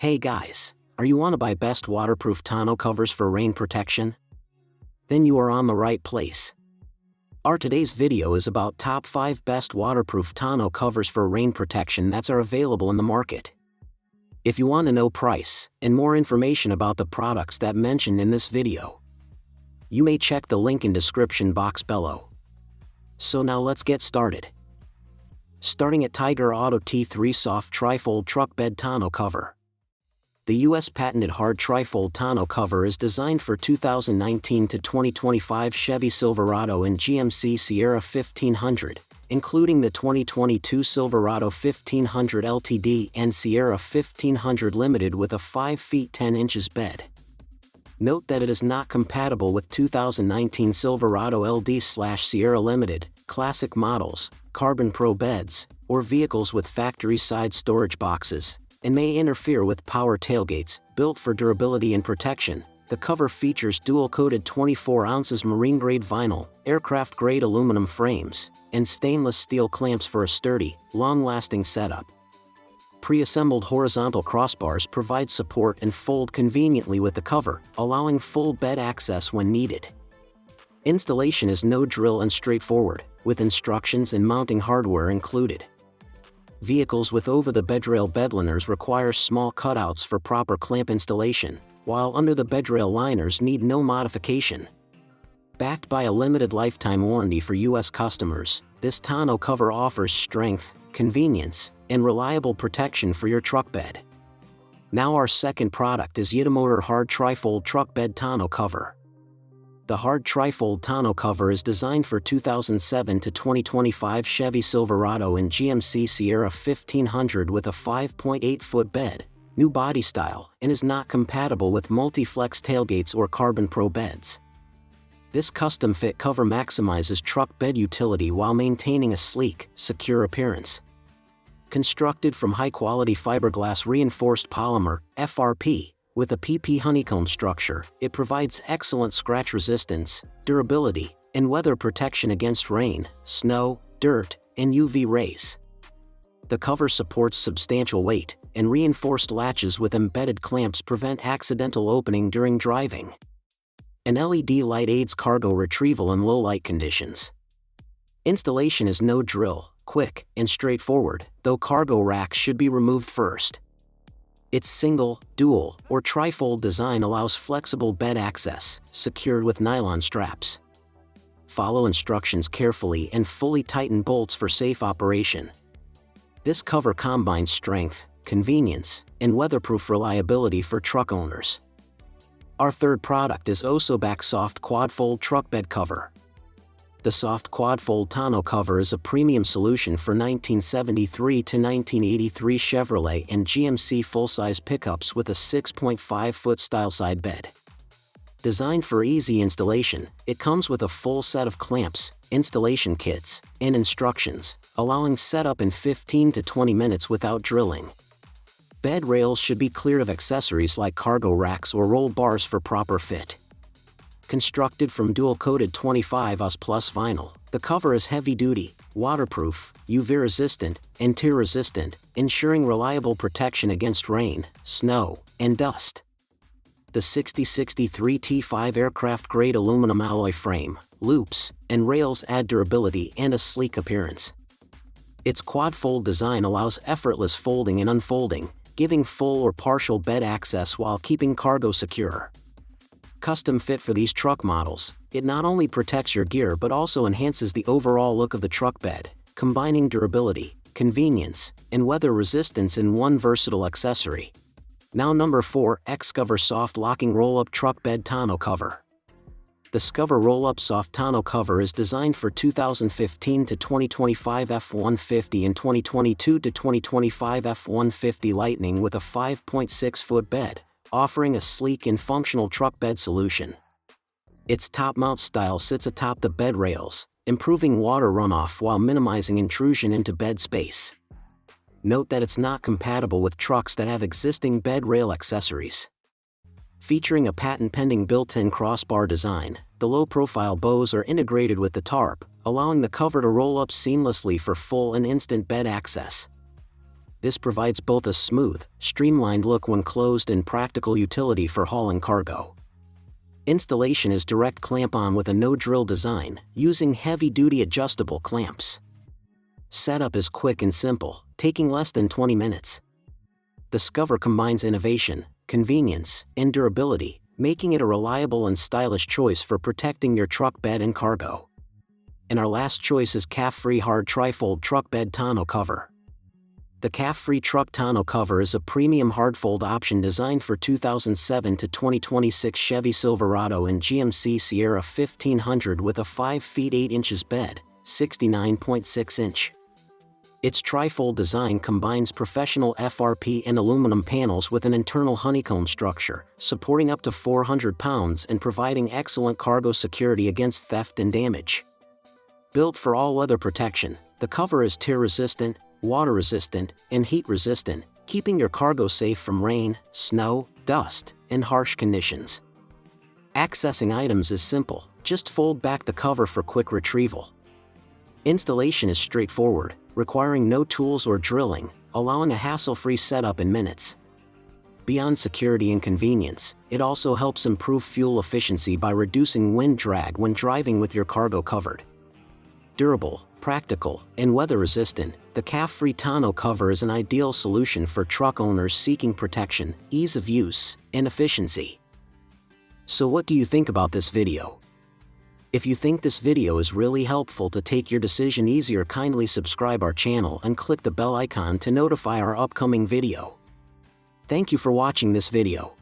Hey guys, are you want to buy best waterproof tonneau covers for rain protection? Then you are on the right place. Our today's video is about top 5 best waterproof tonneau covers for rain protection that are available in the market. If you want to know price and more information about the products that mentioned in this video, you may check the link in description box below. So now let's get started. Starting at Tyger Auto T3 Soft Tri-Fold Truck Bed Tonneau Cover. The US patented Hard Tri-Fold tonneau cover is designed for 2019 to 2025 Chevy Silverado and GMC Sierra 1500, including the 2022 Silverado 1500 LTD and Sierra 1500 Limited with a 5 feet 10 inches bed. Note that it is not compatible with 2019 Silverado LD/Sierra Limited, classic models, Carbon Pro beds, or vehicles with factory-side storage boxes, and may interfere with power tailgates. Built for durability and protection, the cover features dual-coated 24 ounces marine-grade vinyl, aircraft-grade aluminum frames, and stainless steel clamps for a sturdy, long-lasting setup. Pre-assembled horizontal crossbars provide support and fold conveniently with the cover, allowing full bed access when needed. Installation is no drill and straightforward, with instructions and mounting hardware included. Vehicles with over-the-bedrail bedliners require small cutouts for proper clamp installation, while under-the-bedrail liners need no modification. Backed by a limited lifetime warranty for US customers, this tonneau cover offers strength, convenience, and reliable protection for your truck bed. Now our second product is Yitamotor Hard Tri-Fold Truck Bed Tonneau Cover. The Hard Tri-Fold tonneau cover is designed for 2007 to 2025 Chevy Silverado and GMC Sierra 1500 with a 5.8-foot bed, new body style, and is not compatible with multi-flex tailgates or Carbon Pro beds. This custom-fit cover maximizes truck bed utility while maintaining a sleek, secure appearance. Constructed from high-quality fiberglass reinforced polymer, FRP, with a PP honeycomb structure, it provides excellent scratch resistance, durability, and weather protection against rain, snow, dirt, and UV rays. The cover supports substantial weight, and reinforced latches with embedded clamps prevent accidental opening during driving. An LED light aids cargo retrieval in low light conditions. Installation is no drill, quick, and straightforward, though cargo racks should be removed first. Its single, dual, or tri-fold design allows flexible bed access, secured with nylon straps. Follow instructions carefully and fully tighten bolts for safe operation. This cover combines strength, convenience, and weatherproof reliability for truck owners. Our third product is Osobak Soft Quad-Fold Truck Bed Cover. The Soft Quad-Fold tonneau cover is a premium solution for 1973 to 1983 Chevrolet and GMC full-size pickups with a 6.5-foot style-side bed. Designed for easy installation, it comes with a full set of clamps, installation kits, and instructions, allowing setup in 15 to 20 minutes without drilling. Bed rails should be cleared of accessories like cargo racks or roll bars for proper fit. Constructed from dual-coated 25 Aus Plus vinyl, the cover is heavy-duty, waterproof, UV-resistant, and tear-resistant, ensuring reliable protection against rain, snow, and dust. The 6063 T5 aircraft-grade aluminum alloy frame, loops, and rails add durability and a sleek appearance. Its quad-fold design allows effortless folding and unfolding, giving full or partial bed access while keeping cargo secure. Custom fit for these truck models, it not only protects your gear but also enhances the overall look of the truck bed, combining durability, convenience, and weather resistance in one versatile accessory. Now number 4, Xcover Soft Locking Roll-Up Truck Bed Tonneau Cover. The Xcover Roll-Up Soft Tonneau Cover is designed for 2015 to 2025 F150 and 2022 to 2025 F150 Lightning with a 5.6-foot bed, offering a sleek and functional truck bed solution. Its top mount style sits atop the bed rails, improving water runoff while minimizing intrusion into bed space. Note that it's not compatible with trucks that have existing bed rail accessories. Featuring a patent-pending built-in crossbar design, the low-profile bows are integrated with the tarp, allowing the cover to roll up seamlessly for full and instant bed access. This provides both a smooth, streamlined look when closed and practical utility for hauling cargo. Installation is direct clamp-on with a no-drill design, using heavy-duty adjustable clamps. Setup is quick and simple, taking less than 20 minutes. This cover combines innovation, convenience, and durability, making it a reliable and stylish choice for protecting your truck bed and cargo. And our last choice is Calffree Hard Tri-Fold Truck Bed Tonneau Cover. The Calffree Truck Tonneau Cover is a premium hard-fold option designed for 2007 to 2026 Chevy Silverado and GMC Sierra 1500 with a 5 feet 8 inches bed, 69.6 inch. Its tri-fold design combines professional FRP and aluminum panels with an internal honeycomb structure, supporting up to 400 pounds and providing excellent cargo security against theft and damage. Built for all-weather protection, the cover is tear-resistant, water-resistant, and heat-resistant, keeping your cargo safe from rain, snow, dust, and harsh conditions. Accessing items is simple, just fold back the cover for quick retrieval. Installation is straightforward, requiring no tools or drilling, allowing a hassle-free setup in minutes. Beyond security and convenience, it also helps improve fuel efficiency by reducing wind drag when driving with your cargo covered. Durable, practical, and weather-resistant, the Calffree Tonneau Cover is an ideal solution for truck owners seeking protection, ease of use, and efficiency. So what do you think about this video? If you think this video is really helpful to take your decision easier, kindly subscribe our channel and click the bell icon to notify our upcoming video. Thank you for watching this video.